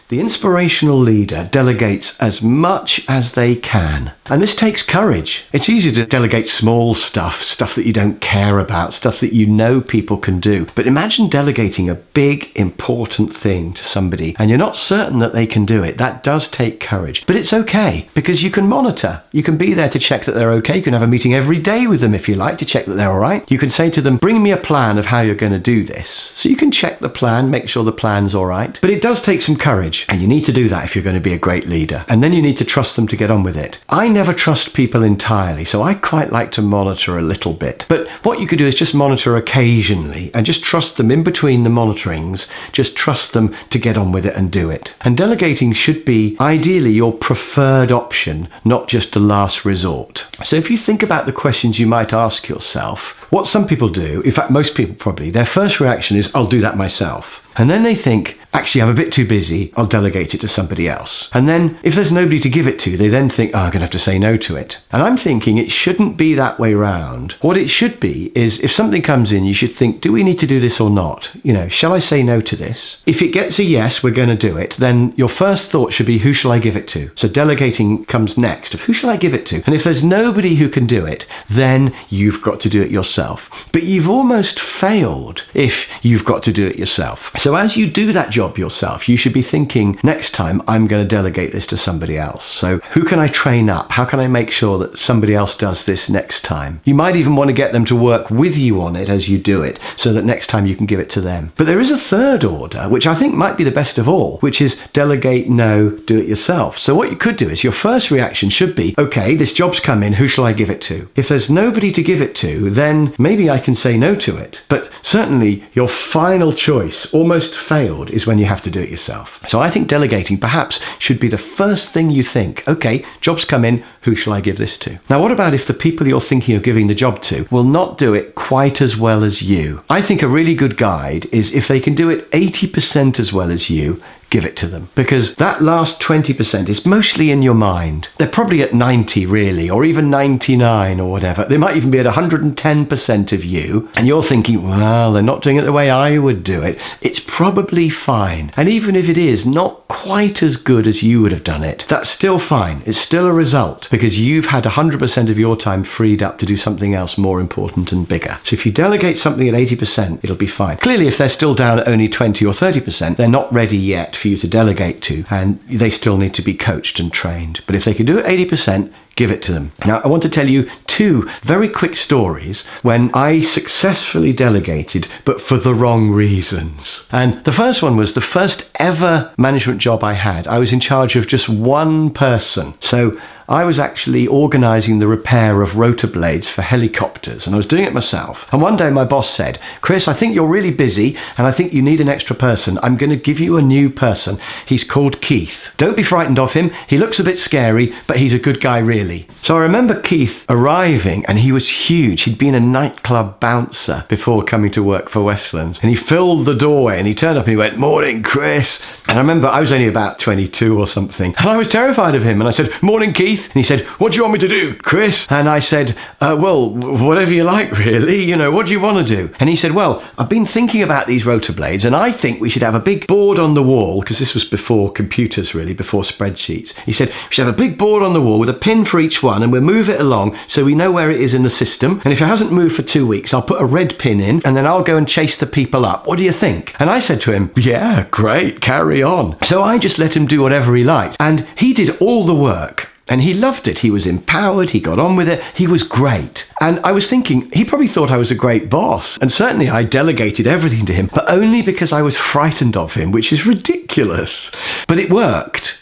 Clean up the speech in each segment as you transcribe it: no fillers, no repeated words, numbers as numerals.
The inspirational leader delegates as much as they can. And this takes courage. It's easy to delegate small stuff that you don't care about, stuff that you know people can do. But imagine delegating a big, important thing to somebody and you're not certain that they can do it. That does take courage. But it's okay because you can monitor. You can be there to check that they're okay. You can have a meeting every day with them if you like to check that they're all right. You can say to them, bring me a plan of how you're going to do this. So you can check the plan, make sure the plan's all right. But it does take some courage. And you need to do that if you're going to be a great leader. And then you need to trust them to get on with it. I never trust people entirely, so I quite like to monitor a little bit. But what you could do is just monitor occasionally and just trust them in between the monitorings. Just trust them to get on with it and do it. And delegating should be ideally your preferred option, not just a last resort. So if you think about the questions you might ask yourself, what some people do, in fact most people probably, their first reaction is, I'll do that myself. And then they think, actually, I'm a bit too busy, I'll delegate it to somebody else. And then if there's nobody to give it to, they then think, I'm going to have to say no to it. And I'm thinking it shouldn't be that way round. What it should be is if something comes in, you should think, do we need to do this or not? Shall I say no to this? If it gets a yes, we're going to do it, then your first thought should be, who shall I give it to? So delegating comes next of who shall I give it to? And if there's nobody who can do it, then you've got to do it yourself. But you've almost failed if you've got to do it yourself. So as you do that job yourself, you should be thinking, next time I'm going to delegate this to somebody else. So who can I train up? How can I make sure that somebody else does this next time? You might even want to get them to work with you on it as you do it, so that next time you can give it to them. But there is a third order, which I think might be the best of all, which is delegate, no, do it yourself. So what you could do is your first reaction should be, okay, this job's come in, who shall I give it to? If there's nobody to give it to, then maybe I can say no to it. But certainly your final choice, almost failed, is when you have to do it yourself. So I think delegating perhaps should be the first thing you think. Okay, job's come in, who shall I give this to? Now, what about if the people you're thinking of giving the job to will not do it quite as well as you? I think a really good guide is if they can do it 80% as well as you, give it to them, because that last 20% is mostly in your mind. They're probably at 90 really, or even 99 or whatever. They might even be at 110% of you, and you're thinking, well, they're not doing it the way I would do it. It's probably fine. And even if it is not quite as good as you would have done it, that's still fine. It's still a result, because you've had 100% of your time freed up to do something else more important and bigger. So if you delegate something at 80%, it'll be fine. Clearly, if they're still down at only 20 or 30%, they're not ready yet for you to delegate to, and they still need to be coached and trained. But if they can do it 80%, give it to them. Now, I want to tell you two very quick stories when I successfully delegated, but for the wrong reasons. And the first one was the first ever management job I had. I was in charge of just one person. So I was actually organising the repair of rotor blades for helicopters, and I was doing it myself. And one day my boss said, Chris, I think you're really busy and I think you need an extra person. I'm going to give you a new person. He's called Keith. Don't be frightened of him. He looks a bit scary, but he's a good guy really. So I remember Keith arriving, and he was huge. He'd been a nightclub bouncer before coming to work for Westlands, and he filled the doorway and he turned up and he went, morning, Chris. And I remember I was only about 22 or something, and I was terrified of him, and I said, morning, Keith. And he said, what do you want me to do, Chris? And I said, well, whatever you like, really. What do you want to do? And he said, well, I've been thinking about these rotor blades, and I think we should have a big board on the wall, because this was before computers, really, before spreadsheets. He said, we should have a big board on the wall with a pin for each one, and we'll move it along so we know where it is in the system. And if it hasn't moved for 2 weeks, I'll put a red pin in, and then I'll go and chase the people up. What do you think? And I said to him, yeah, great, carry on. So I just let him do whatever he liked, and he did all the work. And he loved it. He was empowered. He got on with it. He was great. And I was thinking, he probably thought I was a great boss. And certainly I delegated everything to him, but only because I was frightened of him, which is ridiculous. But it worked.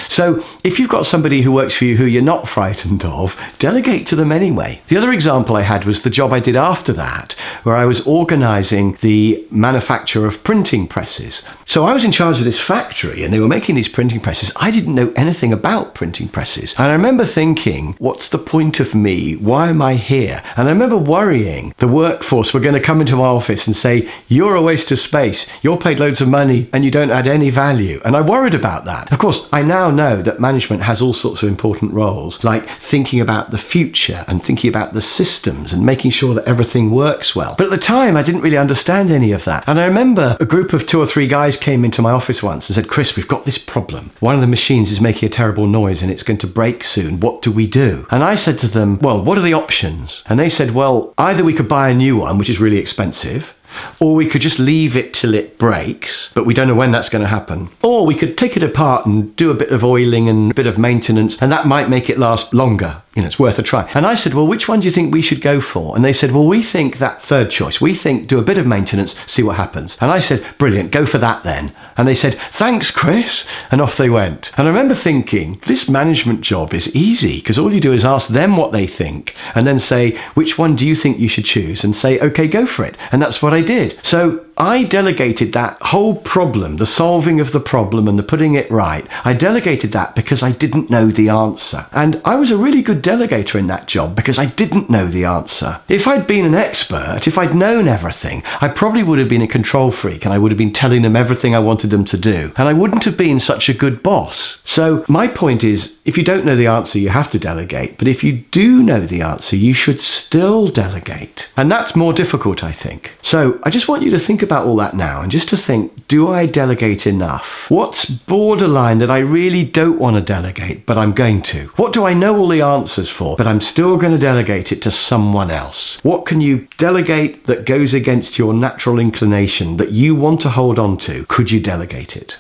So if you've got somebody who works for you who you're not frightened of, delegate to them anyway. The other example I had was the job I did after that, where I was organising the manufacture of printing presses. So I was in charge of this factory, and they were making these printing presses. I didn't know anything about printing presses. And I remember thinking, what's the point of me? Why am I here? And I remember worrying the workforce were going to come into my office and say, you're a waste of space. You're paid loads of money and you don't add any value. And I worried about that. Of course, I now now know that management has all sorts of important roles, like thinking about the future and thinking about the systems and making sure that everything works well. But at the time, I didn't really understand any of that. And I remember a group of 2 or 3 guys came into my office once and said, Chris, we've got this problem. One of the machines is making a terrible noise and it's going to break soon. What do we do? And I said to them, well, what are the options? And they said, well, either we could buy a new one, which is really expensive, or we could just leave it till it breaks, but we don't know when that's going to happen. Or we could take it apart and do a bit of oiling and a bit of maintenance, and that might make it last longer. It's worth a try. And I said, well, which one do you think we should go for? And they said, well, we think that third choice. We think do a bit of maintenance, see what happens. And I said, brilliant, go for that then. And they said, thanks, Chris. And off they went. And I remember thinking, this management job is easy because all you do is ask them what they think and then say, which one do you think you should choose? And say, okay, go for it. And that's what I did. So I delegated that whole problem, the solving of the problem and the putting it right. I delegated that because I didn't know the answer. And I was a really good delegator in that job because I didn't know the answer. If I'd been an expert, if I'd known everything, I probably would have been a control freak and I would have been telling them everything I wanted them to do. And I wouldn't have been such a good boss. So my point is, if you don't know the answer, you have to delegate. But if you do know the answer, you should still delegate. And that's more difficult, I think. So I just want you to think about all that now and just to think, do I delegate enough? What's borderline that I really don't want to delegate, but I'm going to? What do I know all the answers for, but I'm still going to delegate it to someone else? What can you delegate that goes against your natural inclination that you want to hold on to? Could you delegate it?